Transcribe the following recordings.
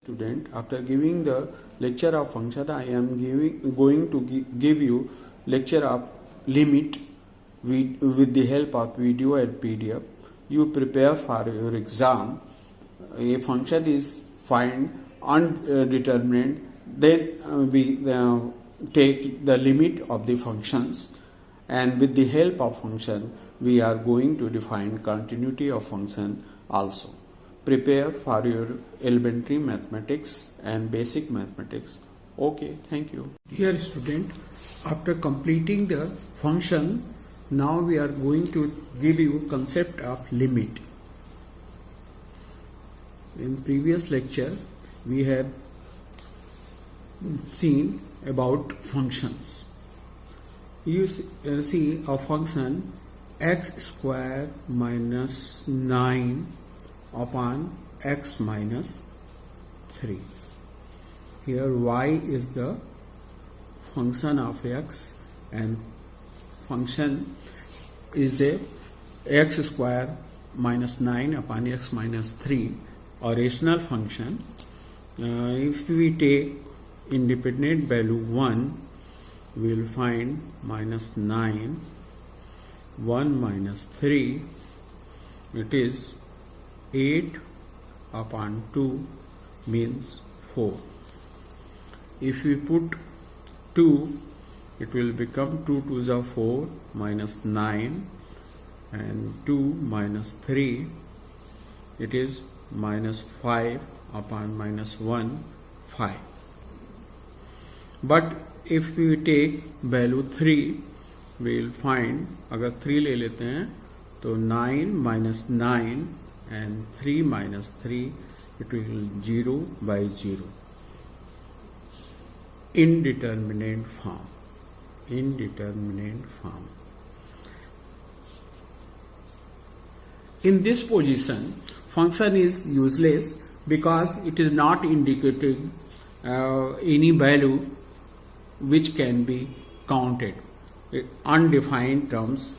Student, after giving the lecture of function, I am going to give you lecture of limit with the help of video and PDF. You prepare for your exam. A function is find undetermined, then we take the limit of the functions, and with the help of function we are going to define continuity of function also. Prepare for your elementary mathematics and basic mathematics. Okay, thank you. Here student, after completing the function, now we are going to give you concept of limit. In previous lecture, we have seen about functions. You see a function x square minus 9 upon x minus 3. Here y is the function of x and function is a x square minus 9 upon x minus 3, a rational function. If we take independent value 1, we will find minus 9, 1 minus 3, it is 8 upon 2 means 4. If we put 2, it will become 2 2s are 4 minus 9 and 2 minus 3, it is minus 5 upon minus 1, 5. But if we take value 3, we will find, अगर 3 ले लेते हैं तो 9 minus 9 and 3 minus 3, it will be 0 by 0. Indeterminate form. Indeterminate form. In this position, function is useless because it is not indicating any value which can be counted. Undefined terms.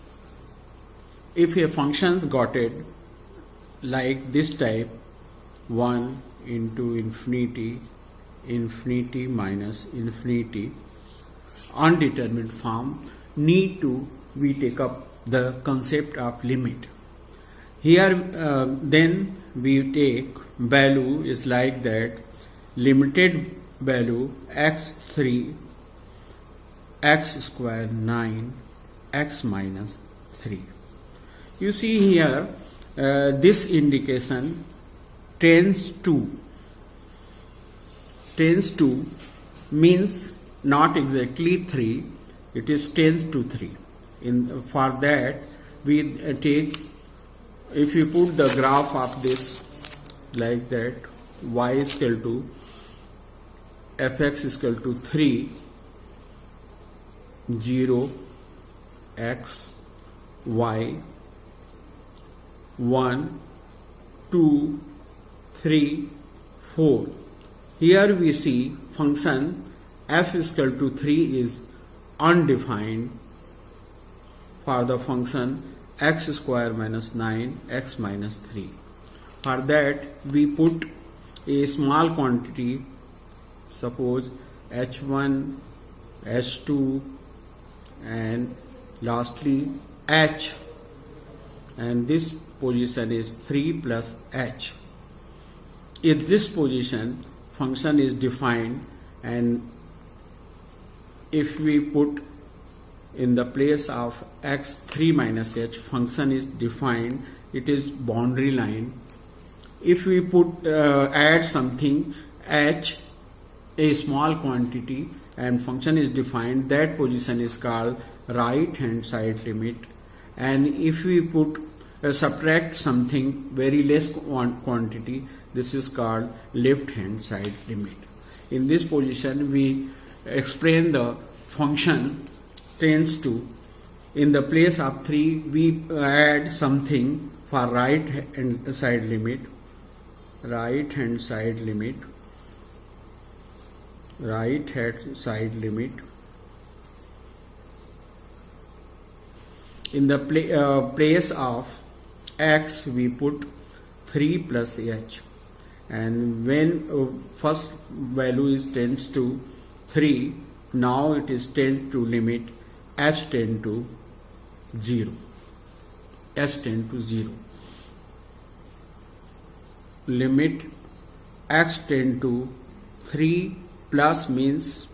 If a function is got it like this type, 1 into infinity, infinity minus infinity, undetermined form, need to we take up the concept of limit. Here then we take value is like that, limited value x3, x square 9, x minus 3. You see here, this indication tends to means not exactly 3, it is tends to 3. For that we take, if you put the graph of this like that, y is equal to fx is equal to 3, 0, x, y, 1, 2, 3, 4. Here we see function f is equal to 3 is undefined for the function x square minus 9, x minus 3. For that we put a small quantity, suppose h1, h2 and lastly h, and this position is 3 plus h. In this position function is defined, and if we put in the place of x 3 minus h, function is defined, it is boundary line. If we put add something h, a small quantity, and function is defined, that position is called right hand side limit. And if we put subtract something very less quantity, this is called left hand side limit. In this position we explain the function tends to, in the place of 3 we add something for right hand side limit, right hand side limit, right hand side limit. In the place of x we put 3 plus h, and when first value is tends to 3, now it is tend to limit h tend to 0, h tend to 0. Limit x tend to 3 plus means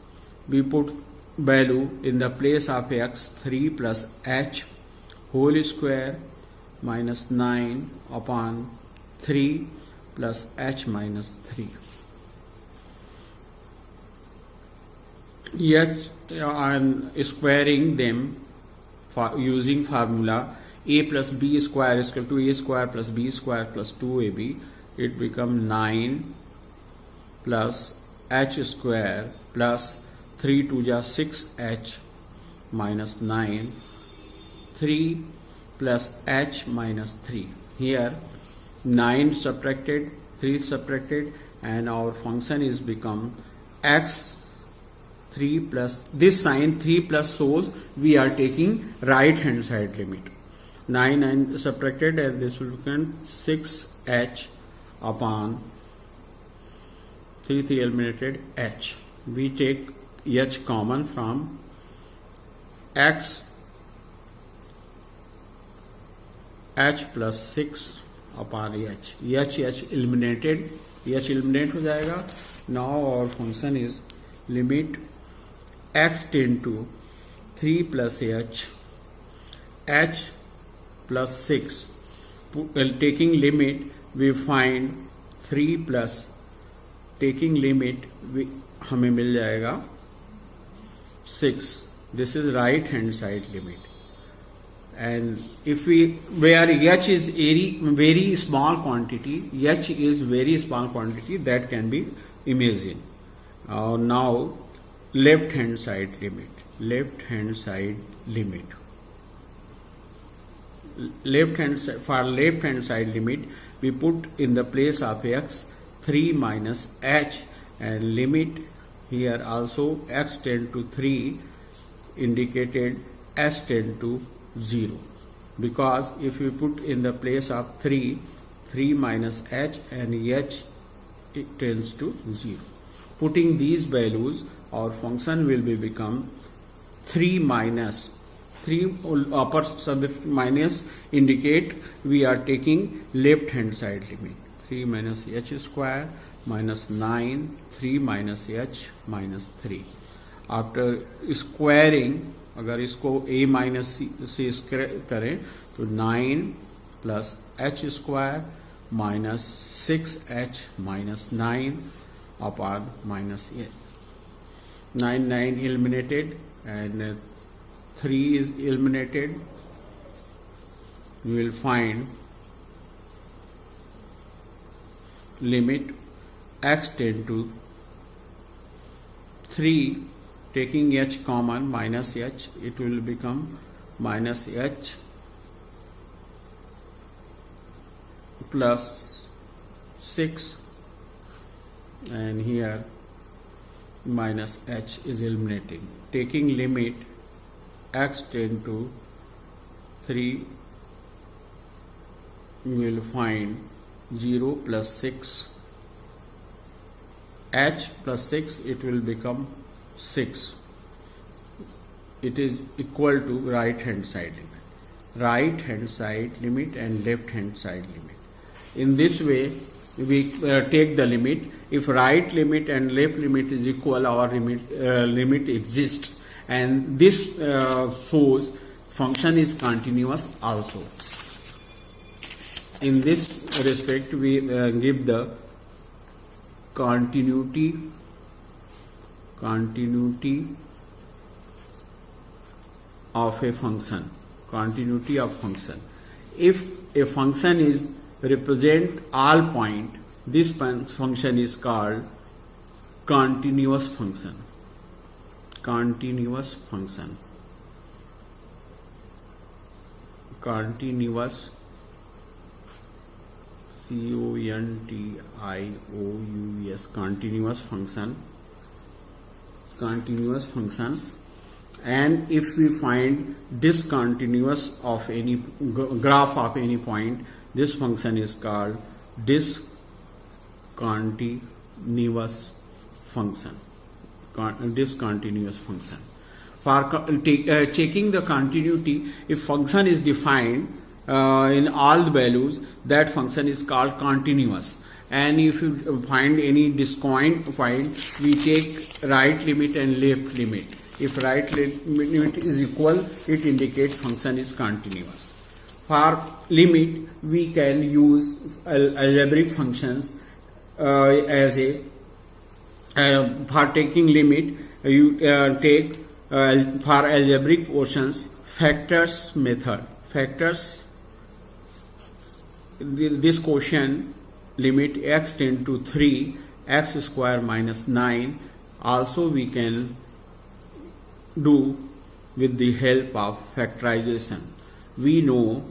we put value in the place of x, 3 plus h whole square minus 9 upon 3 plus h minus 3. H, I'm squaring them for using formula a plus b square is equal to a square plus b square plus 2ab. It becomes 9 plus h square plus 3 to the 6h minus 9, 3 plus h minus 3. Here 9 subtracted, 3 subtracted, and our function is become x 3 plus, this sign 3 plus shows we are taking right hand side limit. 9 and subtracted, and this will become 6h upon 3 eliminated h. We take h common from x, h plus 6 upon h. h eliminated, h eliminate हो जाएगा. Now our function is limit x tend to 3 plus h plus 6. Taking limit, we find 3 plus, taking limit हमें मिल जाएगा 6. This is right hand side limit. And if we, where h is very small quantity, h is very small quantity that can be imagined. Now left hand side limit, left hand side limit. For left hand side limit, we put in the place of x 3 minus h, and limit here also x tend to 3 indicated s tend to 0, because if we put in the place of 3 minus h, and h it tends to 0. Putting these values, our function will be become 3 minus 3 upper subject minus indicate we are taking left hand side limit. 3 minus h square minus 9, 3 minus h minus 3. After squaring, अगर इसको a minus से करें तो 9 plus h square minus 6h minus 9 upon minus 9 eliminated, and 3 is eliminated. You will find limit x tend to 3, taking h common minus h, it will become minus h plus 6, and here minus h is eliminating. Taking limit x tend to 3, you will find 0 plus 6, h plus 6, it will become 6. It is equal to right hand side limit. Right hand side limit and left hand side limit. In this way, we take the limit. If right limit and left limit is equal, our limit exists, and this shows function is continuous also. In this respect, we give the continuity of a function. Continuity of function. If a function is represent all point, this function is called continuous function. Continuous function. Continuous, C-O-N-T-I-O-U-S, continuous function. Continuous function. And if we find discontinuous of any graph of any point, this function is called discontinuous continuous function. Discontinuous function. For checking the continuity, if function is defined in all the values, that function is called continuous. And if you find any disjoint point, we take right limit and left limit. If right limit is equal, it indicates function is continuous. For limit, we can use algebraic functions as a for taking limit. You take for algebraic portions factors method. Factors, this quotient limit x tend to 3 x square minus 9 also we can do with the help of factorization. We know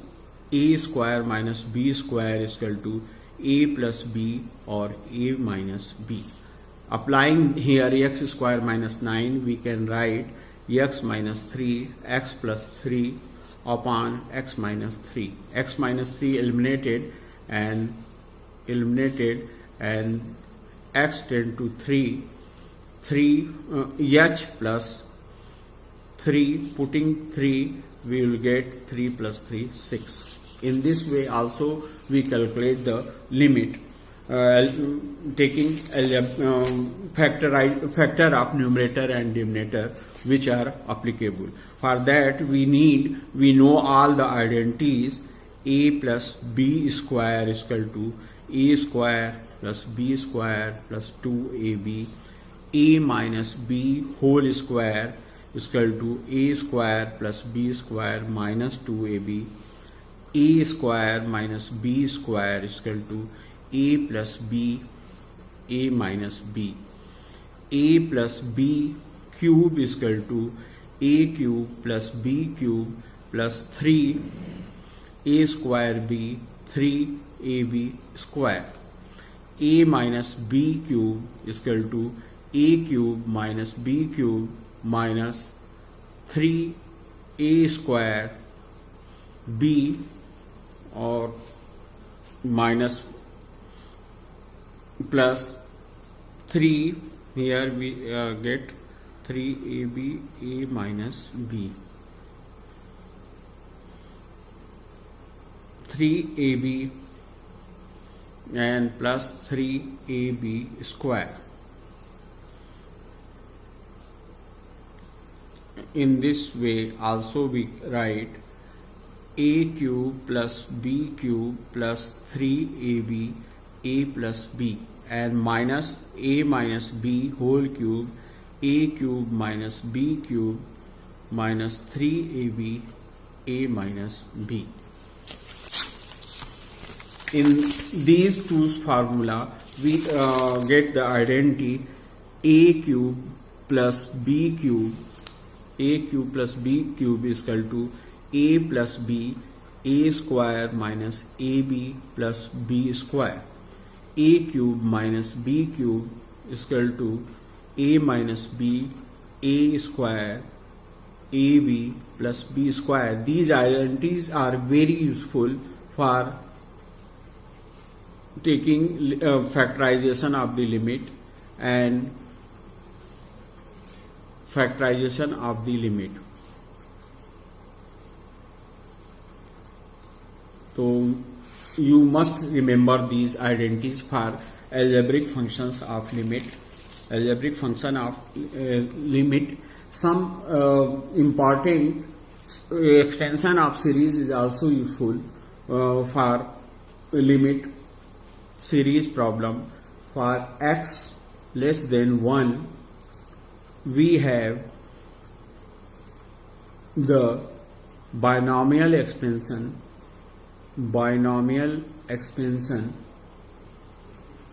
a square minus b square is equal to a plus b or a minus b. Applying here x square minus 9, we can write x minus 3 x plus 3 upon x minus 3. X minus 3 eliminated and x tend to 3 h plus 3, putting 3 we will get 3 plus 3 6. In this way also we calculate the limit taking factor of numerator and denominator which are applicable. For that we know all the identities. A plus b square is equal to a square plus b square plus 2ab. A minus b whole square is equal to a square plus b square minus 2ab. A square minus b square is equal to a plus b a minus b. A plus b cube is equal to a cube plus b cube plus 3 a square b 3ab square. A minus b cube is equal to a cube minus b cube minus 3a square b or minus plus 3, here we get 3ab a minus b, 3ab and plus 3ab square. In this way also we write a cube plus b cube plus 3ab a plus b and minus a minus b whole cube a cube minus b cube minus 3ab a minus b. In these two formula we get the identity a cube plus b cube. A cube plus b cube is equal to a plus b a square minus ab plus b square. A cube minus b cube is equal to a minus b a square ab plus b square. These identities are very useful for taking factorization of the limit and factorization of the limit. So you must remember these identities for algebraic functions of limit. Algebraic function of limit. Some important extension of series is also useful for limit series problem. For x less than 1, we have the binomial expansion.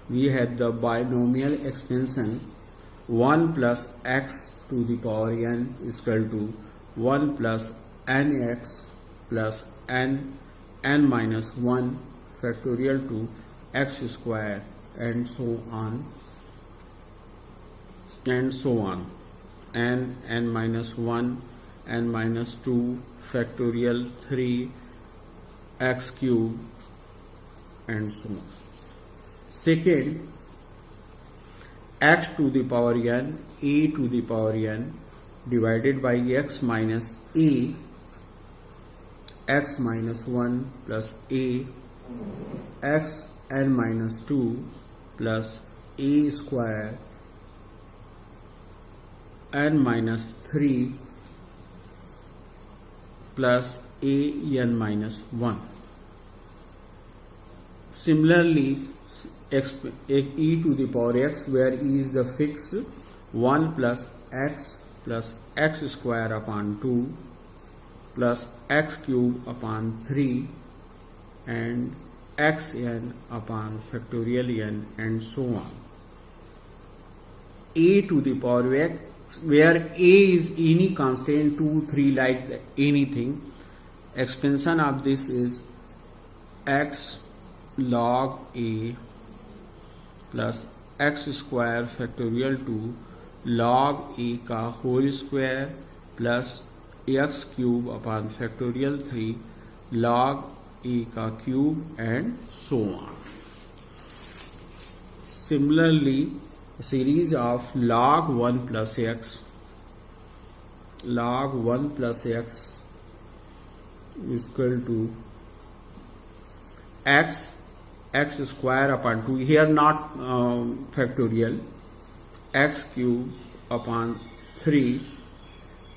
We have the binomial expansion 1 plus x to the power n is equal to 1 plus nx plus n minus 1 factorial to x square and so on n minus 1 n minus 2 factorial 3 x cube and so on. Second, x to the power n a to the power n divided by x minus a x minus 1 plus a x n minus 2 plus a square n minus 3 plus a n minus 1. Similarly, e to the power x, where e is the fix, 1 plus x square upon 2 plus x cube upon 3 and xn upon factorial n and so on. A to the power x, where a is any constant, 2, 3, like anything. Extension of this is x log a plus x square factorial 2 log a का whole square plus x cube upon factorial 3 log a का cube and so on. Similarly, a series of log 1 plus x is equal to x square upon 2, here not factorial, x cube upon 3,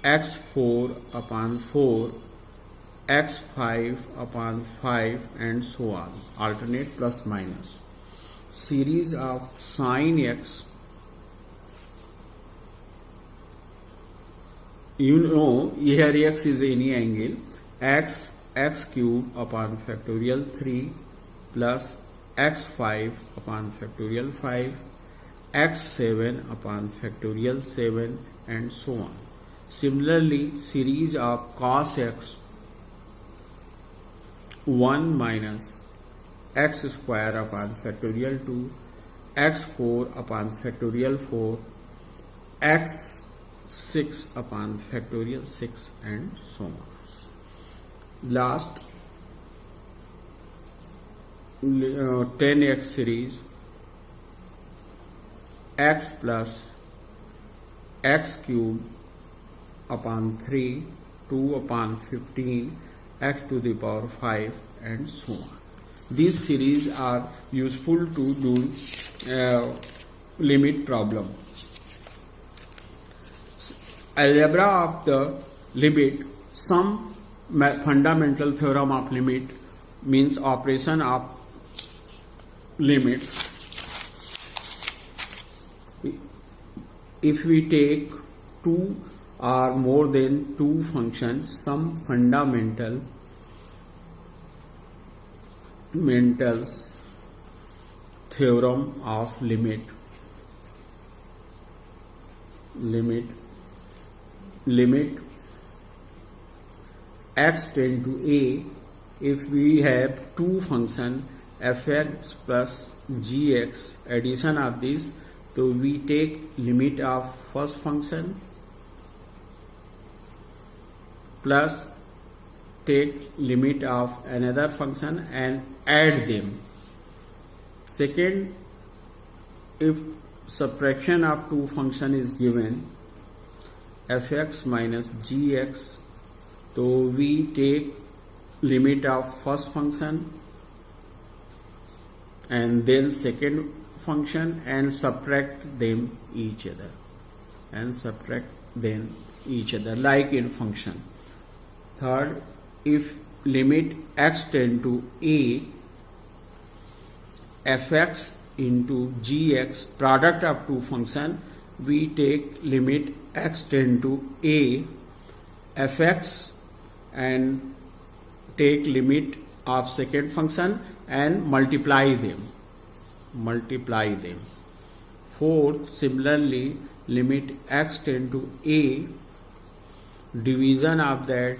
x4 upon 4, x5 upon 5 and so on, alternate plus minus. Series of sin x, you know here x is any angle, x cube upon factorial 3 plus x5 upon factorial 5, x7 upon factorial 7 and so on. Similarly, series of cos x 1 minus x square upon factorial 2, x4 upon factorial 4, x6 upon factorial 6 and so on. Last 10x series, x plus x cube upon 3, 2 upon 15, x to the power 5 and so on. These series are useful to do limit problem. Algebra of the limit, some fundamental theorem of limit means operation of limit. If we take two or more than two functions, some fundamentals theorem of limit x tend to a, if we have two function fx plus gx, addition of this, so we take limit of first function plus take limit of another function and add them. Second, if subtraction of two function is given, fx minus gx, so we take limit of first function and then second function and subtract them each other like in function. Third, if limit x tend to a, fx into gx, product of two function, we take limit x tend to a, fx, and take limit of second function and multiply them. Fourth, similarly, limit x tend to a, division of that,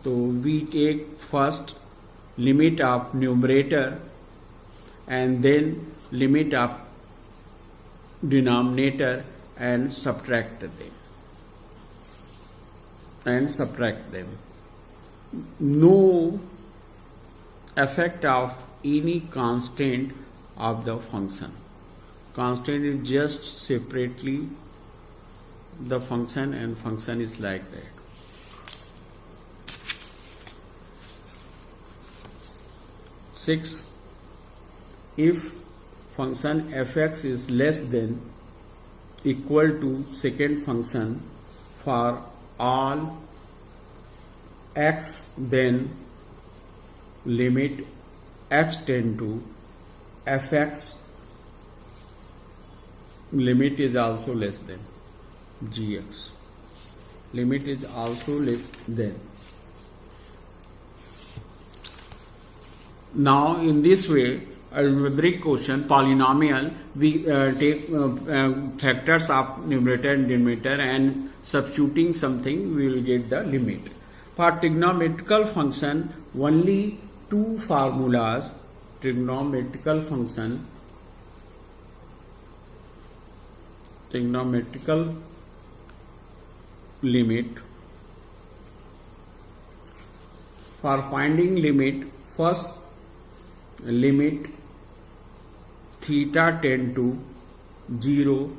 so we take first limit of numerator and then limit of denominator and subtract them. No effect of any constant of the function. Constant is just separately the function, and function is like that. Six, if function fx is less than equal to second function for all x, then limit x tend to fx limit is also less than gx. Limit is also less than. Now in this way, algebraic quotient polynomial, we take factors of numerator and denominator, and substituting something we will get the limit. For trigonometrical function, only two formulas. Trigonometrical function, trigonometrical limit. For finding limit, first limit theta tend to 0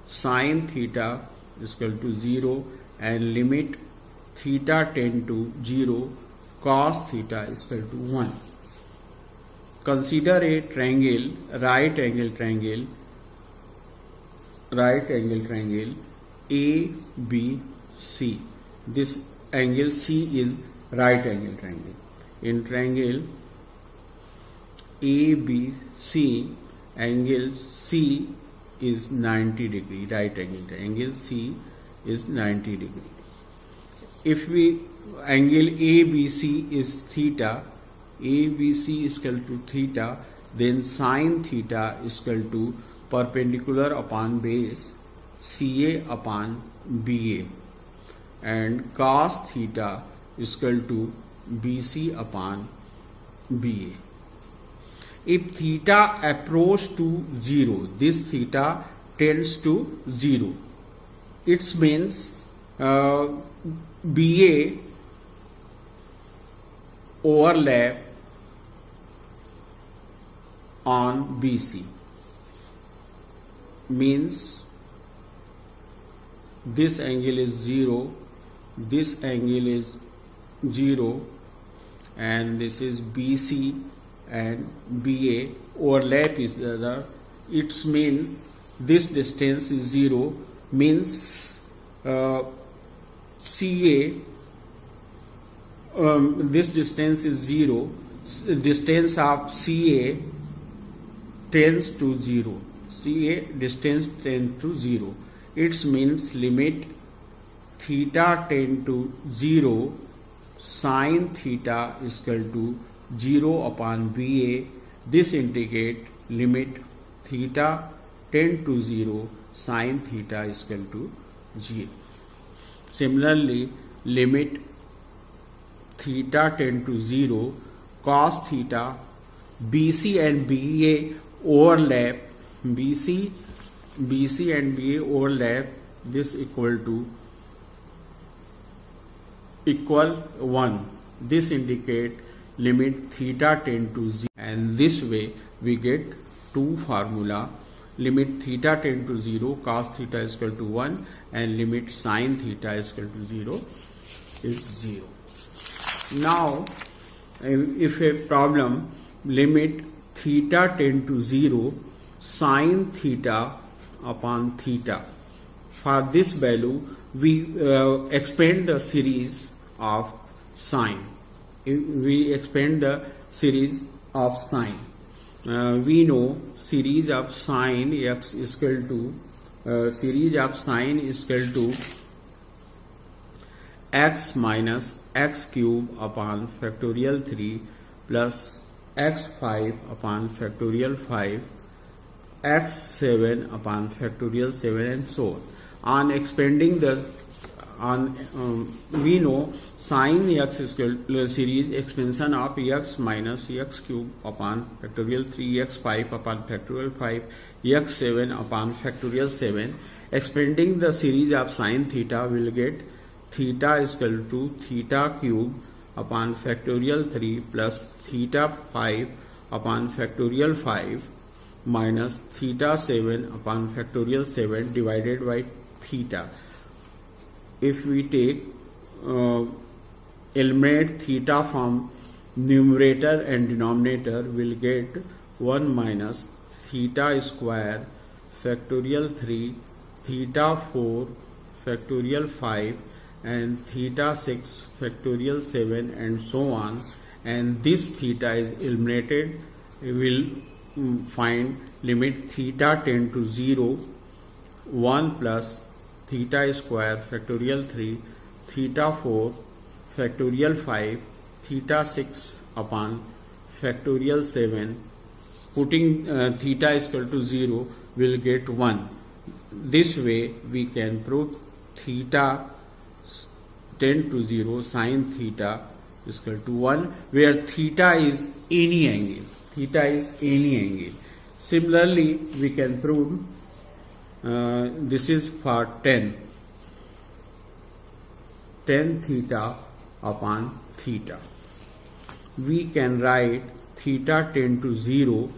sin theta is equal to 0, and limit theta tend to 0 cos theta is equal to 1. Consider a triangle, right angle triangle ABC. This angle C is right angle triangle. In triangle ABC, angle C is 90 degree, right angle triangle C is 90 degree. If we angle ABC is theta, ABC is equal to theta, then sin theta is equal to perpendicular upon base CA upon BA, and cos theta is equal to BC upon BA. If theta approach to 0, this theta tends to 0. It means BA overlap on BC. Means this angle is 0, this angle is 0, and this is BC and BA overlap is the other. It means this distance is 0, means CA, this distance is 0, distance of CA tends to 0. CA distance tends to 0. It means limit theta tend to 0 sin theta is equal to 0 upon BA. This indicate limit theta tend to 0 sin theta is equal to 0. Similarly, limit theta tend to 0 cos theta, BC and BA overlap, BC and BA overlap, this equal 1. This indicate limit theta tend to 0, and this way we get two formula. Limit theta tend to 0 cos theta is equal to 1, and limit sin theta is equal to 0 is 0. Now if a problem limit theta tend to 0 sin theta upon theta, for this value we expand the series of sine. We expand the series of sine. We know series of sine x is equal to x minus x cube upon factorial 3 plus x5 upon factorial 5, x7 upon factorial 7, and so on. On expanding the we know sin x is equal to series expansion of x minus x cube upon factorial 3, x5 upon factorial 5, x7 upon factorial 7. Expanding the series of sin theta will get theta is equal to theta cube upon factorial 3 plus theta 5 upon factorial 5 minus theta 7 upon factorial 7 divided by theta. If we take eliminate theta from numerator and denominator, we'll get 1 minus theta square factorial 3, theta 4 factorial 5, and theta 6 factorial 7, and so on. And this theta is eliminated. We will find limit theta tend to 0, 1 plus theta square factorial 3, theta 4 factorial 5, theta 6 upon factorial 7. Putting theta is equal to 0, will get 1. This way we can prove theta tend to 0 sin theta is equal to 1, where theta is any angle. Theta is any angle. Similarly, we can prove this is for tan theta upon theta. We can write theta tend to 0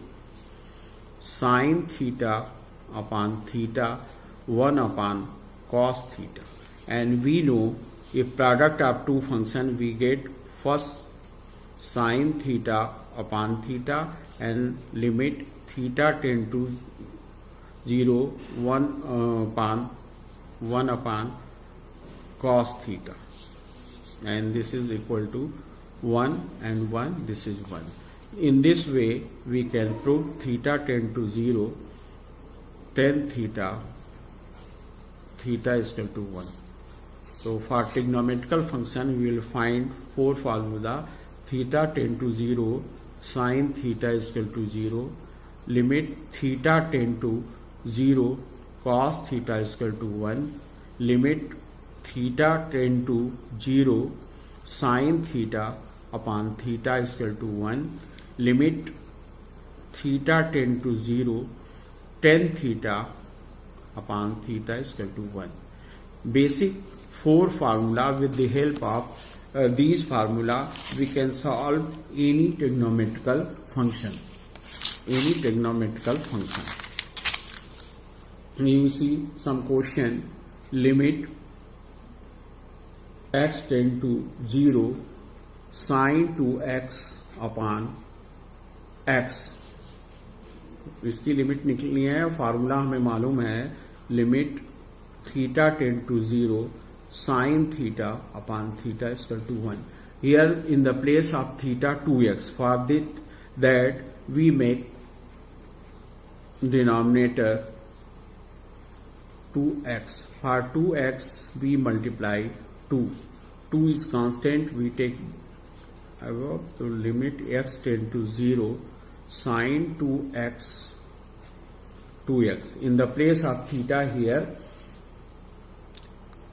sin theta upon theta 1 upon cos theta. And we know if product of two functions, we get first sin theta upon theta and limit theta tend to 0, 1 upon cos theta, and this is equal to 1 and 1, this is 1. In this way we can prove theta tend to 0, tan theta is equal to 1. So for trigonometrical function we will find four formula. Theta tend to 0, sin theta is equal to 0, limit theta tend to 0, cos theta is equal to 1, limit theta tend to 0, sin theta upon theta is equal to 1, limit theta tend to 0, tan theta upon theta is equal to 1. Basic four formula. With the help of these formula we can solve any trigonometrical function. You see some question, limit x tend to 0 sin 2x upon x. इसकी limit निकलनी है. Formula हमें मालूम है, limit theta tend to 0 sin theta upon theta is equal to 1. Here in the place of theta 2x, for that we make denominator 2x. For 2x we multiply 2. 2 is constant, we take to limit x tend to 0 sin 2x. In the place of theta here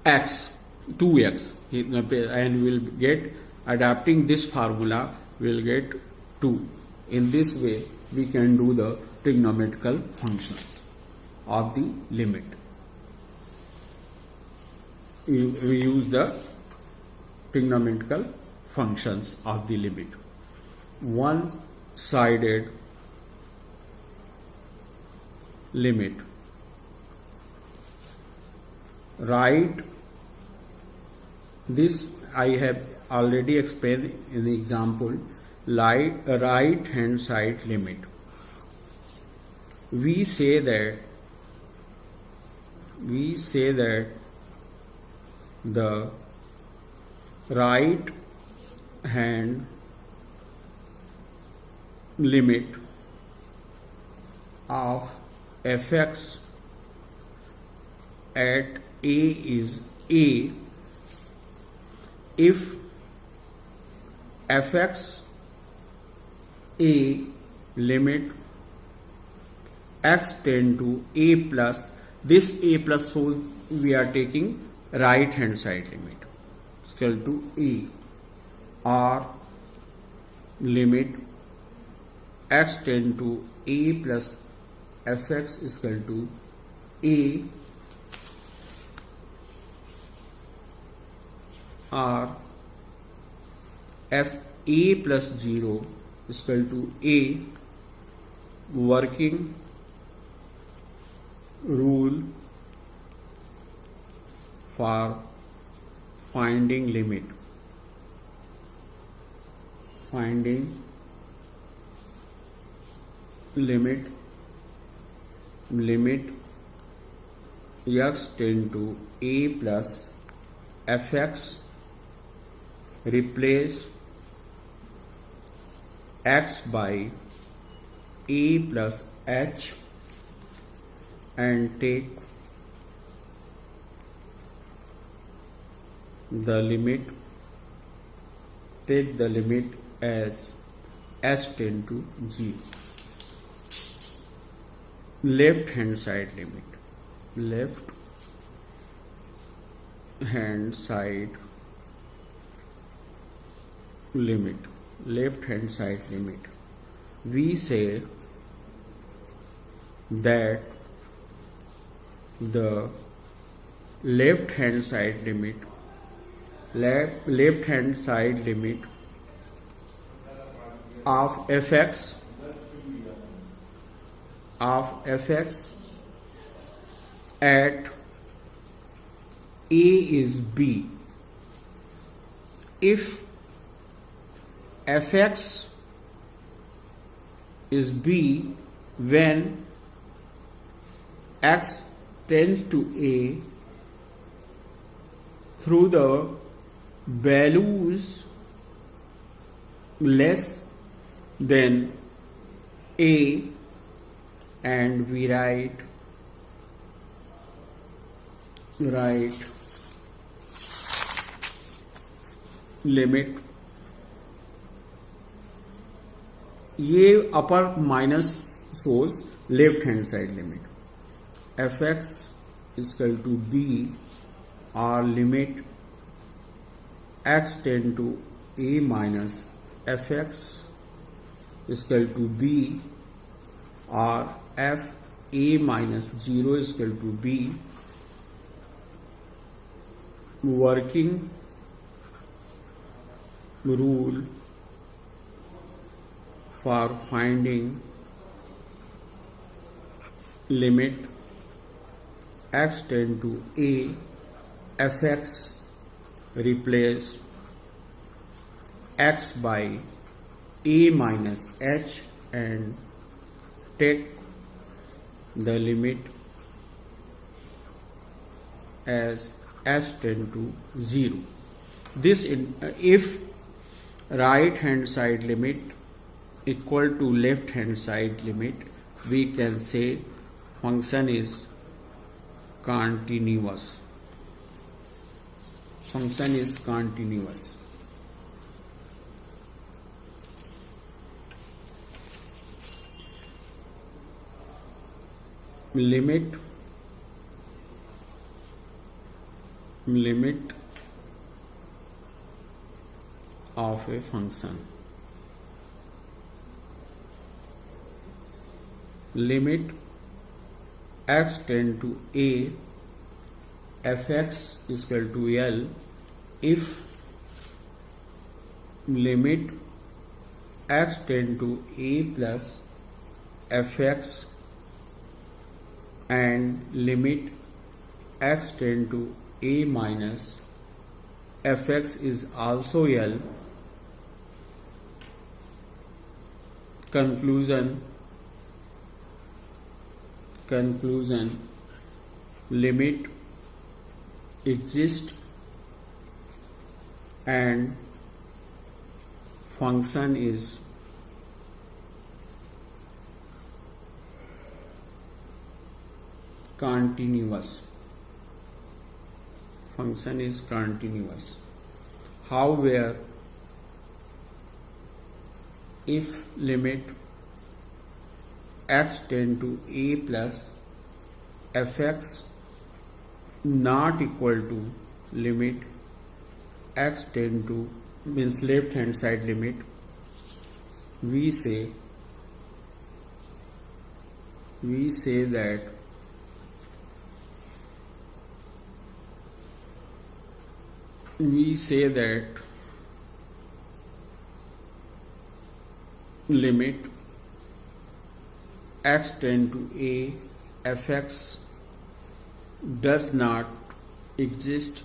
x, 2x, and we'll get, adapting this formula we'll get 2. In this way we can do the trigonometrical function of the limit. We use the trigonometrical functions of the limit. One-sided limit. Write this, I have already explained in the example. Right hand side limit. We say that the right hand limit of fx at a is a if fx a limit x tend to a plus, this a plus, so we are taking right hand side limit equal to a, or limit x tend to a plus fx is equal to a, or f a plus 0 is equal to a, working rule for finding limit. Finding limit x tend to a plus fx. Replace x by a plus h and take the limit as s tend to g. Left hand side limit we say that the left hand side limit of fx at a is b. If fx is b when x tends to a through the values less than a, and we write limit, ये upper minus source left hand side limit fx equal to b और limit x tend to a minus fx equal to b और f a minus 0 equal to b. Working rule for finding limit x tend to a fx. Replace x by a minus h and take the limit as s tend to 0. This if right hand side limit equal to left hand side limit, we can say function is continuous. Limit of a function. Limit x tend to a fx equal to l if limit x tend to a plus fx and limit x tend to a minus fx is also l. Conclusion limit exists and function is continuous. However, if limit x tend to a plus fx not equal to limit x tend to means left hand side limit, we say that limit x tend to a fx does not exist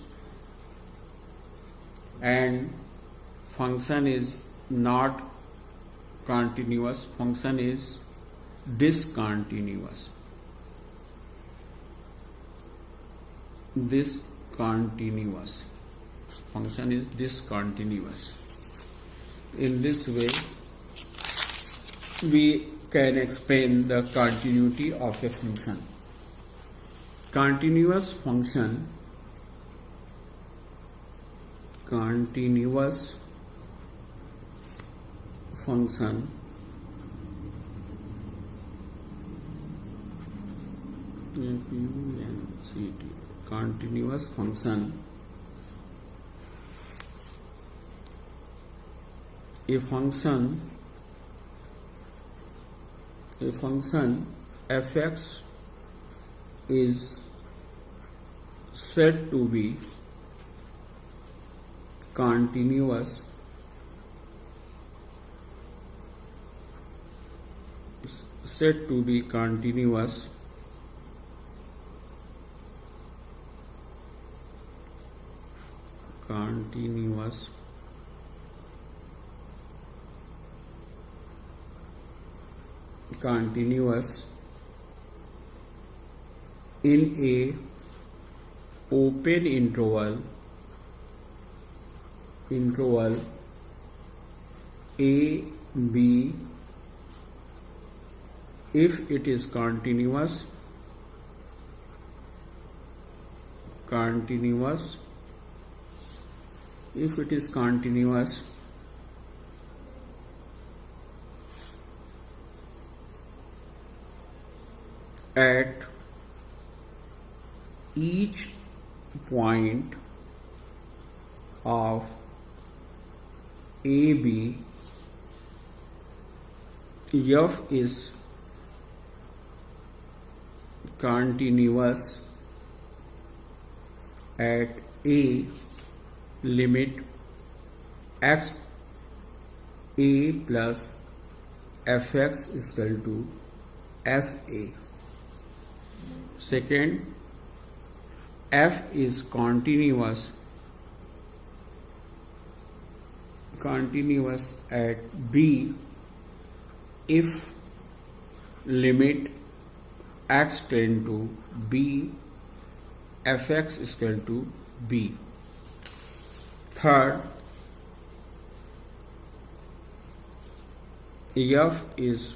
and function is not continuous, function is discontinuous. Discontinuous. Function is discontinuous. In this way, we can explain the continuity of a function. Continuous function, continuous function continuous function, a function fx is said to be continuous in a open interval a b if it is continuous at each point of AB, f is continuous at a limit x a plus fx is equal to fa. Second, f is continuous at b if limit x tend to b fx is equal to b. Third, f is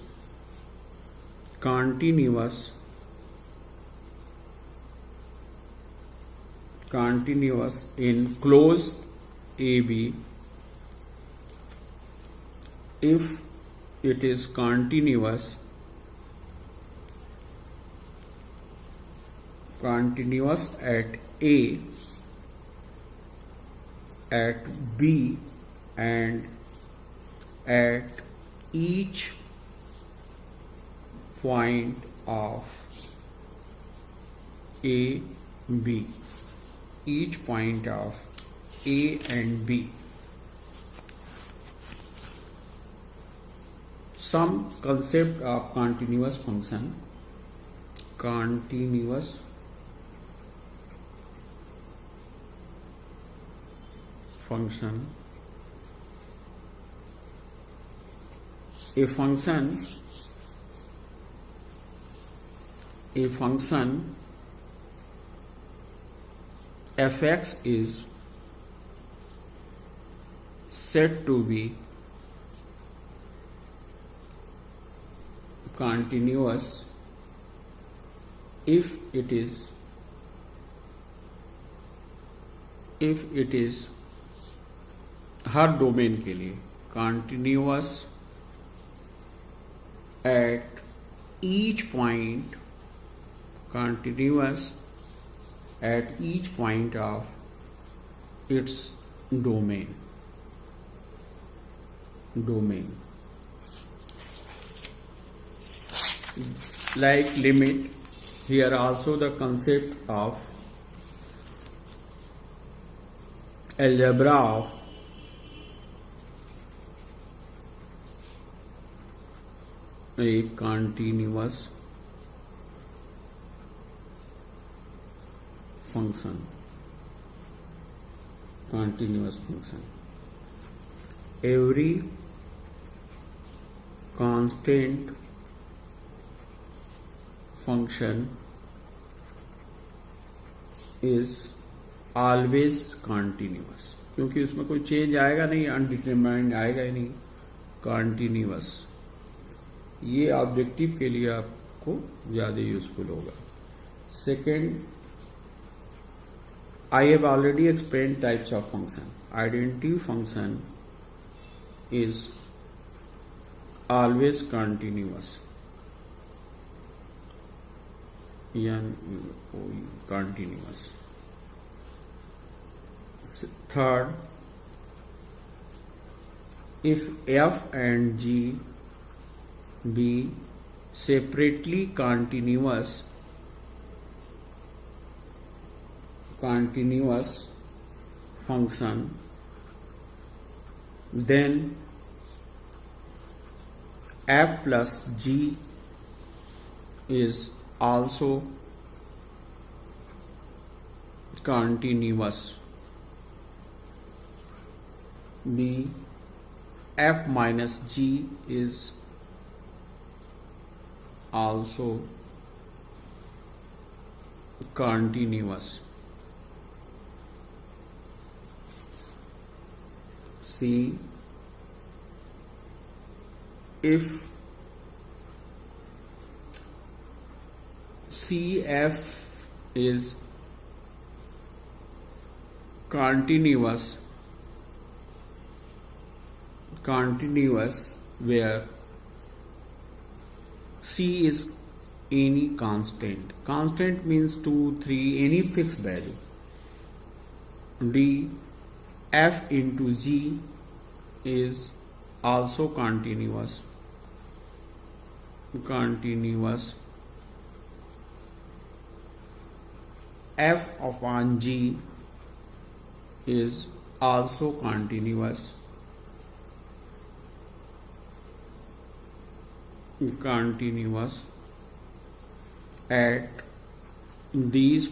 continuous in closed AB if it is continuous at A, at B, and at each point of A, B, each point of A and B. Some concept of continuous function. Continuous function. A function fx is said to be continuous if it is her domain के लिए continuous at each point of its domain. Like limit, here also the concept of algebra of a continuous function, continuous function. Every constant function is always continuous, क्योंकि उसमें कोई change आएगा नहीं, undetermined आएगा ही नहीं, continuous. ये ऑब्जेक्टिव के लिए आपको ज्यादा यूजफुल होगा। Second, I have already explained types of function. Identity function is always continuous. Continuous. Third, if f and g be separately continuous function, then f plus g is also continuous. B, f minus g is also continuous. C, if CF is continuous where C is any constant. Constant means 2, 3, any fixed value. D, f into g is also continuous. F upon g is also continuous. At these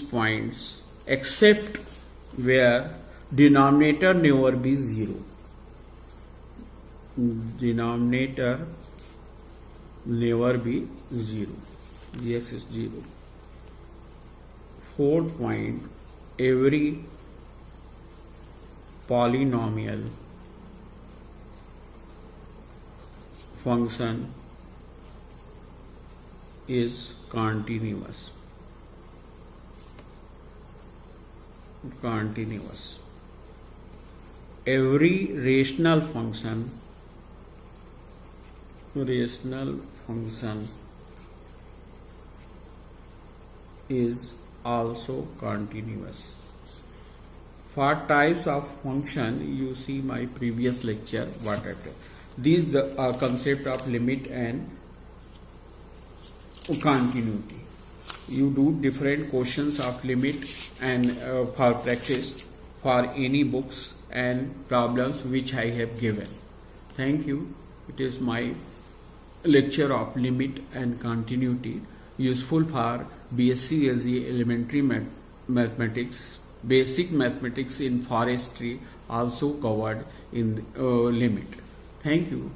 points, except where denominator never be zero. Denominator never be zero. Dx is 0. Fourth point, every polynomial function is continuous. Every rational function is also continuous. For types of function, you see my previous lecture. These are concept of limit and continuity. You do different questions of limit and for practice for any books and problems which I have given. Thank you. It is my lecture of limit and continuity, useful for BSc as the elementary mathematics, basic mathematics in forestry also covered in limit. Thank you.